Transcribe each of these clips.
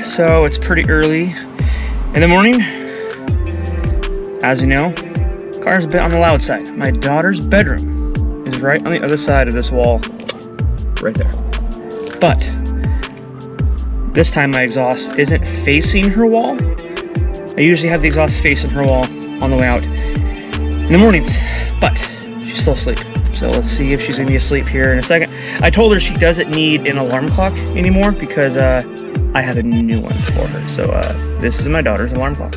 So it's pretty early in the morning. As you know, car's a bit on the loud side. My daughter's bedroom is right on the other side of this wall, right there. But this time my exhaust isn't facing her wall. I usually have the exhaust facing her wall on the way out in the mornings, but she's still asleep. So let's see if she's gonna be asleep here in a second. I told her she doesn't need an alarm clock anymore because I have a new one for her. So this is my daughter's alarm clock.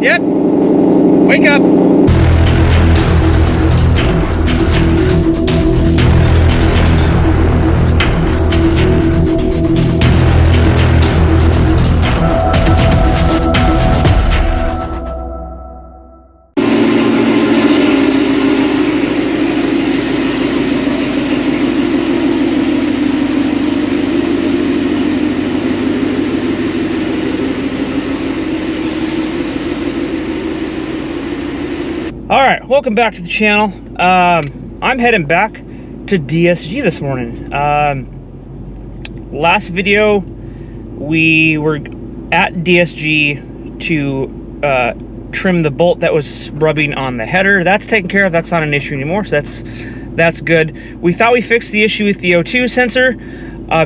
Yep, wake up. Alright, welcome back to the channel. I'm heading back to DSG this morning. Last video, we were at DSG to trim the bolt that was rubbing on the header. That's taken care of. That's not an issue anymore, so that's good. We thought we fixed the issue with the O2 sensor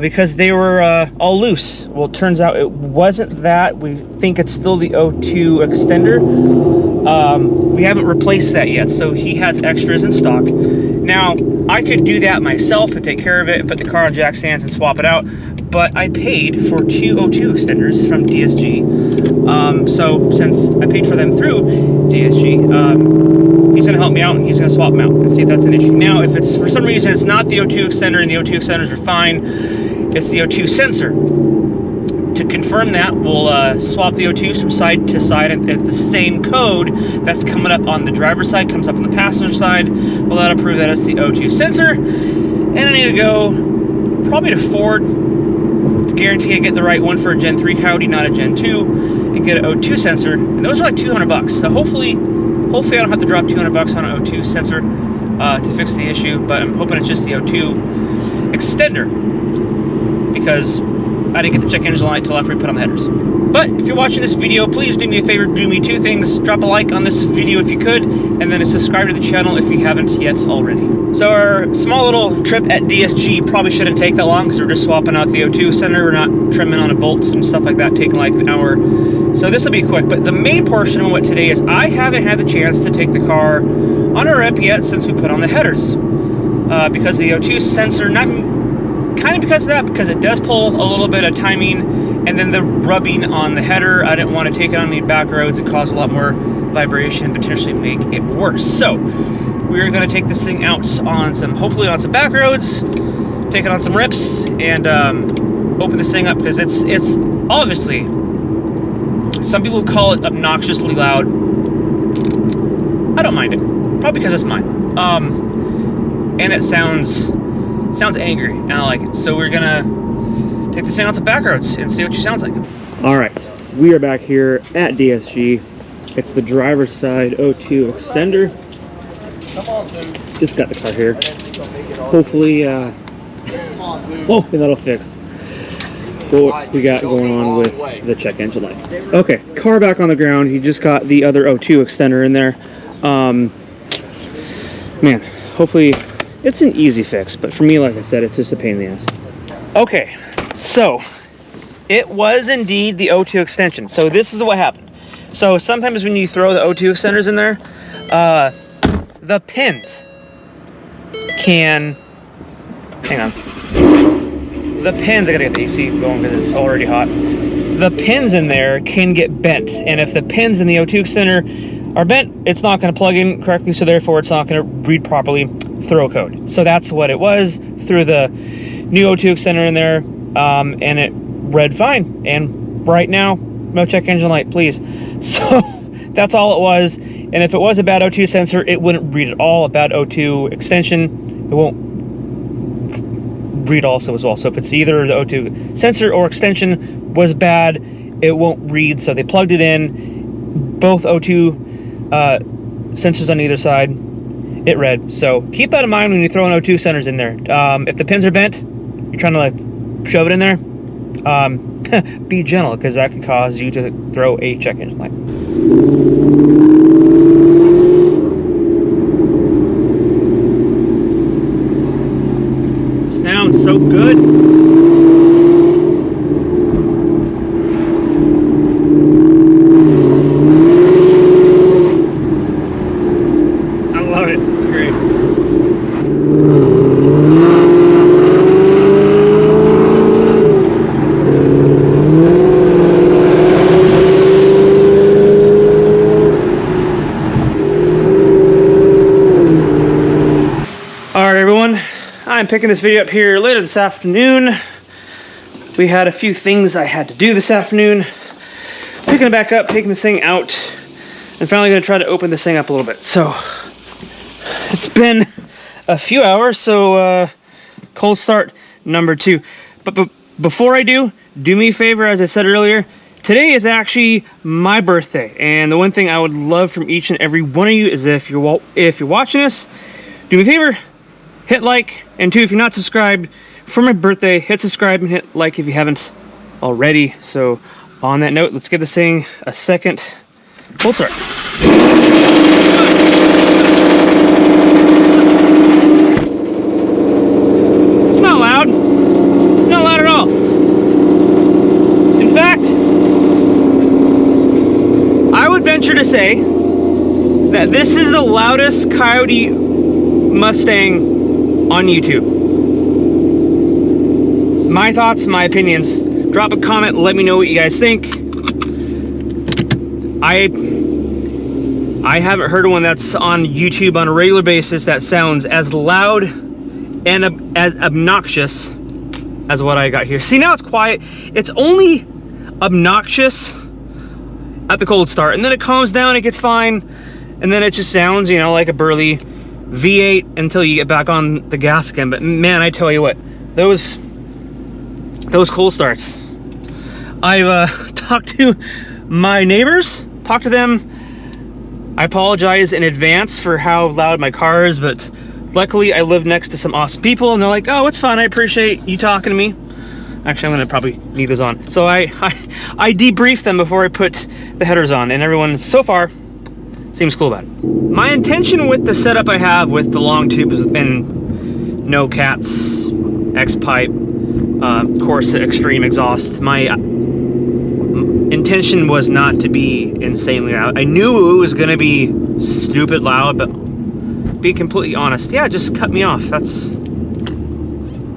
because they were all loose. Well, it turns out it wasn't that. We think it's still the O2 extender. We haven't replaced that yet, so he has extras in stock. Now, I could do that myself and take care of it and put the car on jack stands and swap it out, but I paid for 2 O2 extenders from DSG. So since I paid for them through DSG, he's gonna help me out and he's gonna swap them out and see if that's an issue. Now, if it's for some reason it's not the O2 extender and the O2 extenders are fine, it's the O2 sensor. To confirm that, we'll swap the O2s from side to side, and if the same code that's coming up on the driver's side comes up on the passenger side, well, that'll prove that it's the O2 sensor. And I need to go probably to Ford to guarantee I get the right one for a Gen 3 Coyote, not a Gen 2, and get an O2 sensor. And those are like 200 bucks. So hopefully I don't have to drop 200 bucks on an O2 sensor to fix the issue, but I'm hoping it's just the O2 extender, because I didn't get the check engine light till after we put on the headers. But if you're watching this video, please do me a favor, do me 2 things. Drop a like on this video if you could, and then subscribe to the channel if you haven't yet already. So our small little trip at DSG probably shouldn't take that long because we're just swapping out the O2 center. We're not trimming on a bolt and stuff like that, taking like an hour. So this will be quick, but the main portion of what today is, I haven't had the chance to take the car on a rep yet since we put on the headers. Because the O2 sensor, kind of because of that, because it does pull a little bit of timing, and then the rubbing on the header, I didn't want to take it on the back roads and cause a lot more vibration and potentially make it worse. So we're going to take this thing out on hopefully on some back roads, take it on some rips, and open this thing up, because it's obviously, some people call it obnoxiously loud. I don't mind it, probably because it's mine. And it sounds angry, and I like it. So we're gonna take this thing on some back roads and see what she sounds like. All right, we are back here at DSG. It's the driver's side O2 extender. Just got the car here. Hopefully, hopefully that'll fix what we got going on with the check engine light. Okay, car back on the ground. He just got the other O2 extender in there. Man, hopefully it's an easy fix, but for me, like I said, it's just a pain in the ass. Okay, so it was indeed the O2 extension. So this is what happened. So sometimes when you throw the O2 extenders in there, the pins can, hang on. The pins, I gotta get the AC going because it's already hot. The pins in there can get bent, and if the pins in the O2 extender are bent, it's not gonna plug in correctly, so therefore it's not gonna read properly throw code. So that's what it was. Threw the new O2 extender in there, and it read fine. And right now, no check engine light, please. So that's all it was. And if it was a bad O2 sensor, it wouldn't read at all. A bad O2 extension, it won't read also as well. So if it's either the O2 sensor or extension was bad, it won't read. So they plugged it in, both O2 sensors on either side, it read. So keep that in mind when you throw an O2 centers in there. If the pins are bent, you're trying to like shove it in there, be gentle, because that could cause you to throw a check engine light. Sounds so good. I love it. It's great. Alright everyone, I'm picking this video up here later this afternoon. We had a few things I had to do this afternoon. Picking it back up, taking this thing out, and finally going to try to open this thing up a little bit. So, it's been a few hours, so cold start number 2. But before I do me a favor, as I said earlier, today is actually my birthday. And the one thing I would love from each and every one of you is if you're watching this, do me a favor, hit like, and 2, if you're not subscribed, for my birthday, hit subscribe and hit like if you haven't already. So on that note, let's give this thing a second cold start. It's not loud. It's not loud at all. In fact, I would venture to say that this is the loudest Coyote Mustang on YouTube. My thoughts, my opinions. Drop a comment, let me know what you guys think. I haven't heard of one that's on YouTube on a regular basis that sounds as loud and as obnoxious as what I got here. See, now it's quiet. It's only obnoxious at the cold start, and then it calms down, it gets fine, and then it just sounds, you know, like a burly V8 until you get back on the gas again. But man, I tell you what, those cold starts. I've talked to my neighbors, talked to them. I apologize in advance for how loud my car is, but luckily I live next to some awesome people, and they're like, oh, it's fine, I appreciate you talking to me. Actually, I'm gonna probably need those on. So I debriefed them before I put the headers on, and everyone so far seems cool about it. My intention with the setup I have with the long tubes and no cats, X-pipe, Corsa Extreme exhaust, my intention was not to be insanely loud. I knew it was gonna be stupid loud, but be completely honest, yeah, just cut me off. That's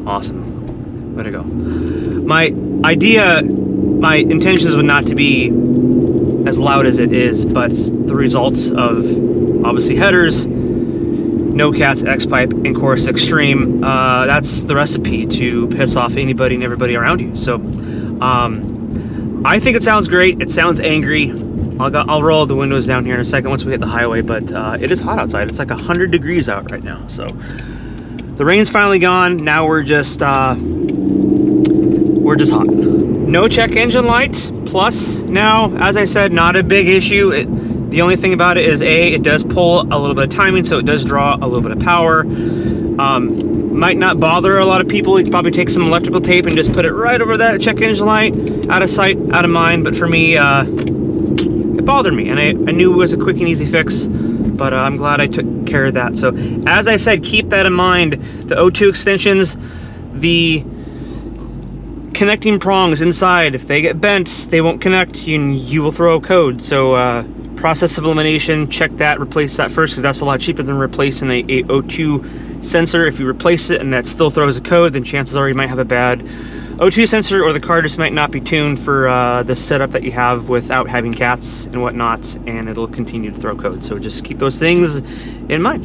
awesome. Way to go. My intentions would not to be as loud as it is, but the results of obviously headers, no cats, X-pipe, and Corsa Extreme, that's the recipe to piss off anybody and everybody around you. So I think it sounds great. It sounds angry. I'll roll the windows down here in a second once we hit the highway, but it is hot outside. It's like 100 degrees out right now. So the rain's finally gone. Now we're just hot. No check engine light. Plus, now, as I said, not a big issue. The only thing about it is, it does pull a little bit of timing, so it does draw a little bit of power. Might not bother a lot of people. You could probably take some electrical tape and just put it right over that check engine light, out of sight, out of mind. But for me, it bothered me, and I knew it was a quick and easy fix, but I'm glad I took care of that. So, as I said, keep that in mind. The O2 extensions, the connecting prongs inside, if they get bent, they won't connect, you will throw a code. So process of elimination, check that, replace that first, because that's a lot cheaper than replacing a O2 sensor. If you replace it and that still throws a code, then chances are you might have a bad O2 sensor, or the car just might not be tuned for the setup that you have without having cats and whatnot, and it'll continue to throw code. So just keep those things in mind.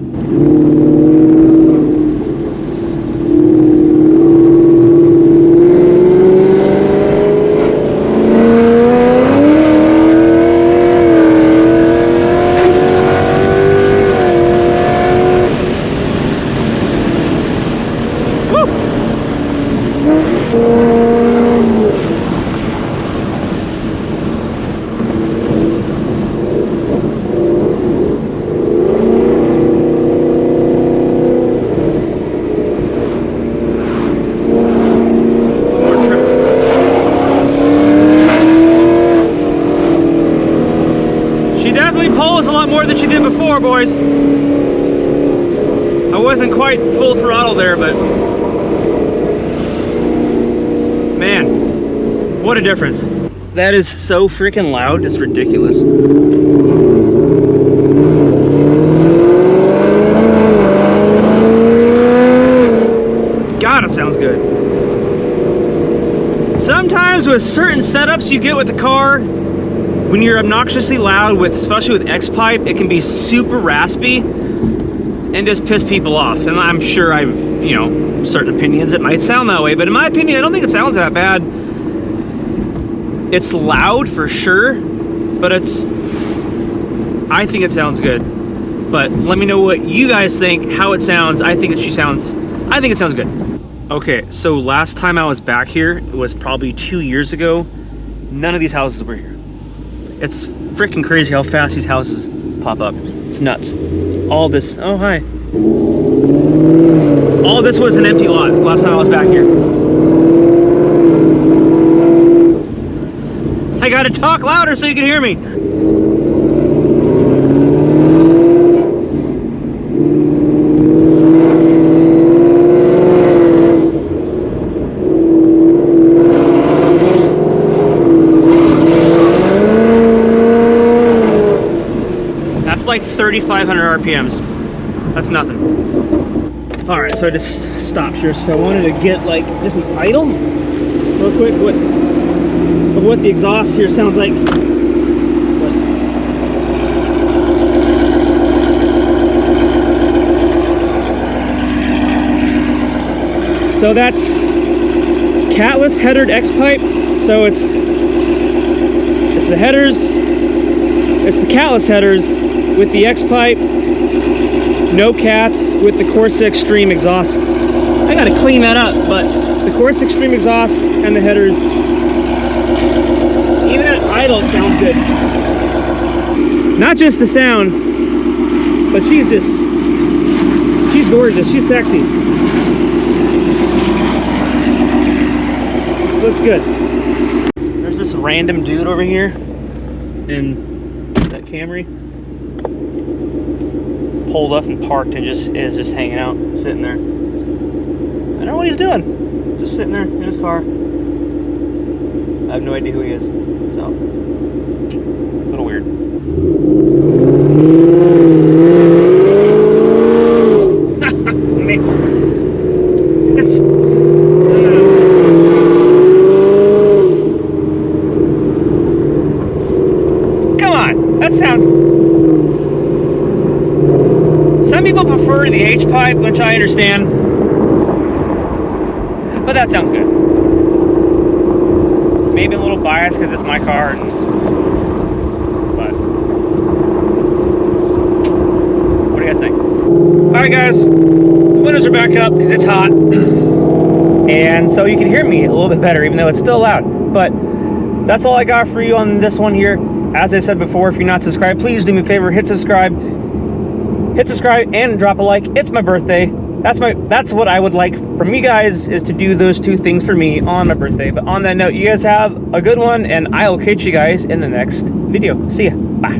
more, boys. I wasn't quite full throttle there, but man, what a difference. That is so freaking loud, it's ridiculous. God, it sounds good. Sometimes with certain setups you get with the car, when you're obnoxiously loud, especially with X-Pipe, it can be super raspy and just piss people off. And I'm sure I've, you know, certain opinions, it might sound that way, but in my opinion, I don't think it sounds that bad. It's loud for sure, but I think it sounds good. But let me know what you guys think, how it sounds. I think it sounds good. Okay, so last time I was back here, it was probably 2 years ago. None of these houses were here. It's freaking crazy how fast these houses pop up. It's nuts. All this, oh hi. All this was an empty lot last time I was back here. I gotta talk louder so you can hear me. Like 3,500 RPMs. That's nothing. All right, so I just stopped here. So I wanted to get like just an idle real quick what the exhaust here sounds like. So that's catless headered X-Pipe. So it's the headers, it's the catless headers with the X-Pipe, no cats with the Corsa Extreme exhaust. I gotta clean that up, but the Corsa Extreme exhaust and the headers, even at idle, it sounds good. Not just the sound, but she's gorgeous, she's sexy. Looks good. There's this random dude over here in that Camry. Pulled up and parked and is just hanging out, sitting there. I don't know what he's doing. Just sitting there in his car. I have no idea who he is. So, a little weird. Man. It's... Come on, that sound... Some people prefer the H-Pipe, which I understand, but that sounds good. Maybe a little biased because it's my car, but what do you guys think? Alright guys, the windows are back up because it's hot, and so you can hear me a little bit better, even though it's still loud. But that's all I got for you on this one here. As I said before, if you're not subscribed, please do me a favor, hit subscribe and drop a like. It's my birthday. That's what I would like from you guys, is to do those two things for me on my birthday. But on that note, you guys have a good one, and I'll catch you guys in the next video. See ya. Bye.